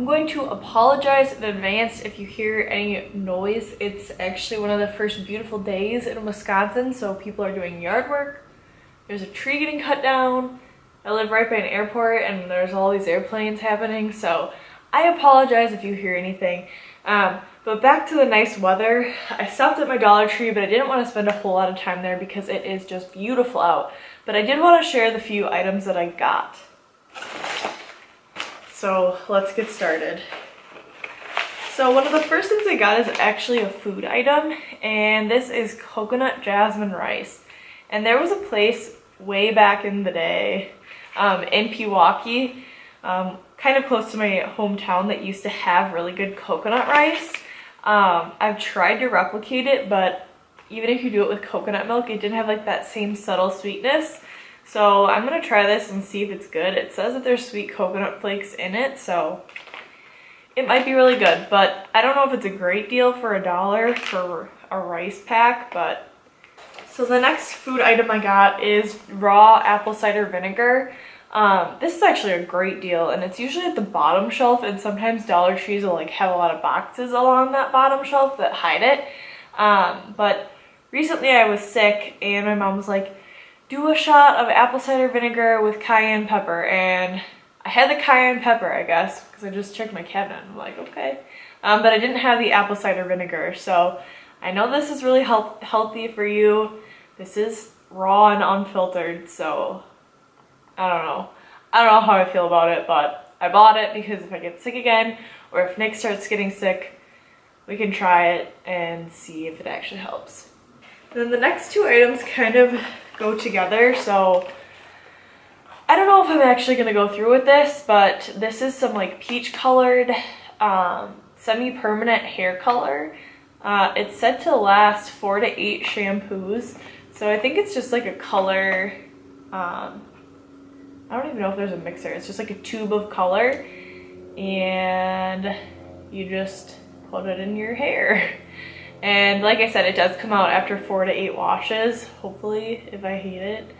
I'm going to apologize in advance if you hear any noise. It's actually one of the first beautiful days in Wisconsin, so people are doing yard work. There's a tree getting cut down. I live right by an airport and there's all these airplanes happening, so I apologize if you hear anything. But back to the nice weather. I stopped at my Dollar Tree, but I didn't want to spend a whole lot of time there because it is just beautiful out. But I did want to share the few items that I got. So let's get started. So one of the first things I got is actually a food item, and this is coconut jasmine rice. And there was a place way back in the day in Pewaukee, kind of close to my hometown, that used to have really good coconut rice. I've tried to replicate it, but even if you do it with coconut milk, it didn't have like that same subtle sweetness. So I'm gonna try this and see if it's good. It says that there's sweet coconut flakes in it, so it might be really good, but I don't know if it's a great deal for $1 for a rice pack. But so the next food item I got is raw apple cider vinegar. This is actually a great deal, and it's usually at the bottom shelf, and sometimes Dollar Trees will like have a lot of boxes along that bottom shelf that hide it. But recently I was sick and my mom was like, do a shot of apple cider vinegar with cayenne pepper, and I had the cayenne pepper, I guess, because I just checked my cabinet. I'm like, okay. But I didn't have the apple cider vinegar, so I know this is really healthy for you. This is raw and unfiltered, so I don't know how I feel about it, but I bought it because if I get sick again, or if Nick starts getting sick, we can try it and see if it actually helps. And then the next two items kind of go together, so I don't know if I'm actually going to go through with this, but this is some like peach colored semi-permanent hair color. It's said to last 4 to 8 shampoos, so I think it's just like a color. I don't even know if there's a mixer. It's just like a tube of color, and you just put it in your hair. And like I said, it does come out after 4 to 8 washes, hopefully, if I hate it.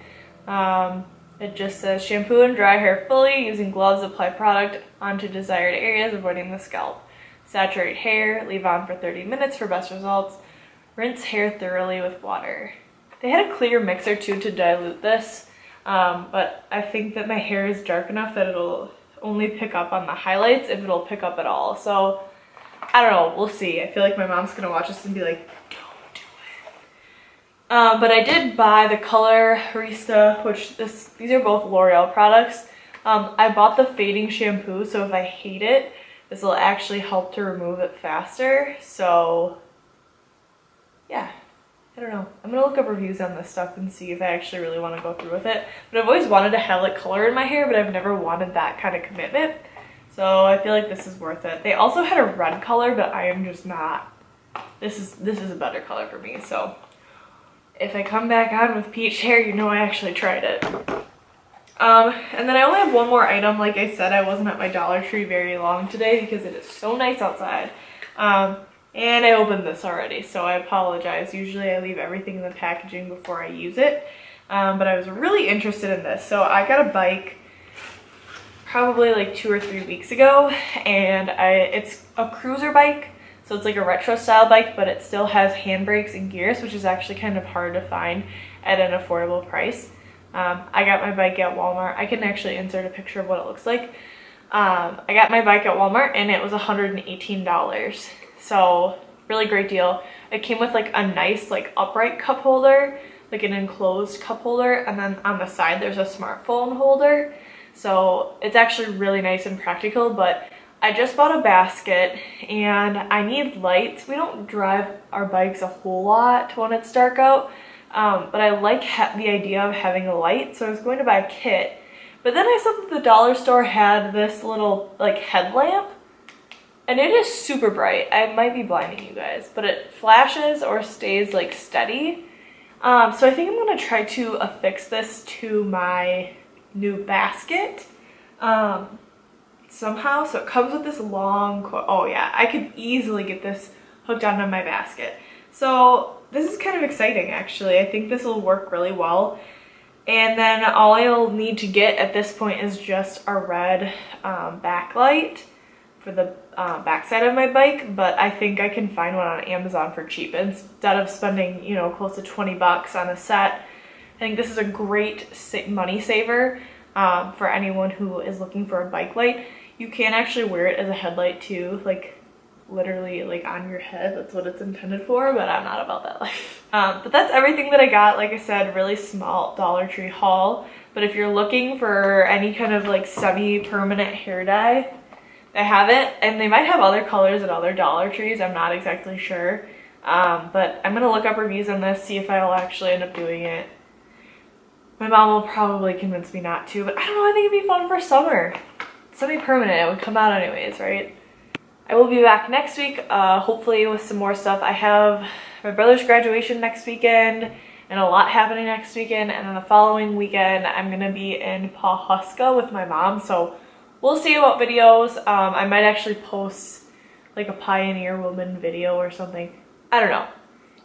It just says shampoo and dry hair fully. Using gloves, apply product onto desired areas, avoiding the scalp. Saturate hair, leave on for 30 minutes for best results. Rinse hair thoroughly with water. They had a clear mixer too to dilute this, but I think that my hair is dark enough that it'll only pick up on the highlights, if it'll pick up at all. So I don't know, we'll see. I feel like my mom's gonna watch this and be like, don't do it. But I did buy the Colorista, which these are both L'Oreal products. I bought the fading shampoo, so if I hate it, this will actually help to remove it faster. So yeah, I don't know. I'm gonna look up reviews on this stuff and see if I actually really want to go through with it. But I've always wanted to have like color in my hair, but I've never wanted that kind of commitment. So I feel like this is worth it. They also had a red color, but I am just not. This is a better color for me. So if I come back on with peach hair, you know I actually tried it. And then I only have one more item. Like I said, I wasn't at my Dollar Tree very long today because it is so nice outside. And I opened this already, so I apologize. Usually I leave everything in the packaging before I use it. But I was really interested in this. So I got a bike probably like 2 or 3 weeks ago, and it's a cruiser bike, so it's like a retro style bike, but it still has handbrakes and gears, which is actually kind of hard to find at an affordable price. I got my bike at Walmart. I can actually insert a picture of what it looks like. I got my bike at Walmart and it was $118, so really great deal. It came with like a nice like upright cup holder, like an enclosed cup holder, and then on the side there's a smartphone holder. So it's actually really nice and practical. But I just bought a basket and I need lights. We don't drive our bikes a whole lot when it's dark out, but I like the idea of having a light, so I was going to buy a kit. But then I saw that the dollar store had this little like headlamp, and it is super bright. I might be blinding you guys, but it flashes or stays like steady. So I think I'm gonna try to affix this to my new basket somehow. So it comes with this long oh yeah, I could easily get this hooked onto my basket. So this is kind of exciting actually. I think this will work really well. And then all I'll need to get at this point is just a red backlight for the backside of my bike, but I think I can find one on Amazon for cheap. Instead of spending, you know, close to 20 bucks on a set, I think this is a great money saver for anyone who is looking for a bike light. You can actually wear it as a headlight too, like literally like on your head. That's what it's intended for, but I'm not about that life. But that's everything that I got. Like I said, really small Dollar Tree haul. But if you're looking for any kind of like semi-permanent hair dye, they have it, and they might have other colors at other Dollar Trees. I'm not exactly sure. But I'm gonna look up reviews on this, see if I'll actually end up doing it. My mom will probably convince me not to, but I don't know, I think it'd be fun for summer. Semi-permanent, it would come out anyways, right? I will be back next week, hopefully with some more stuff. I have my brother's graduation next weekend, and a lot happening next weekend, and then the following weekend I'm gonna be in Pawhuska with my mom, so we'll see about videos. I might actually post like a Pioneer Woman video or something. I don't know.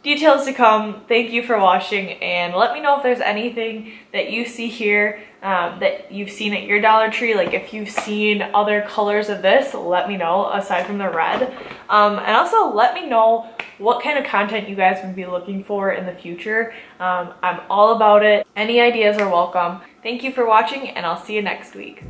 Details to come. Thank you for watching, and let me know if there's anything that you see here that you've seen at your Dollar Tree. Like if you've seen other colors of this, let me know aside from the red. And also let me know what kind of content you guys would be looking for in the future. I'm all about it. Any ideas are welcome. Thank you for watching, and I'll see you next week.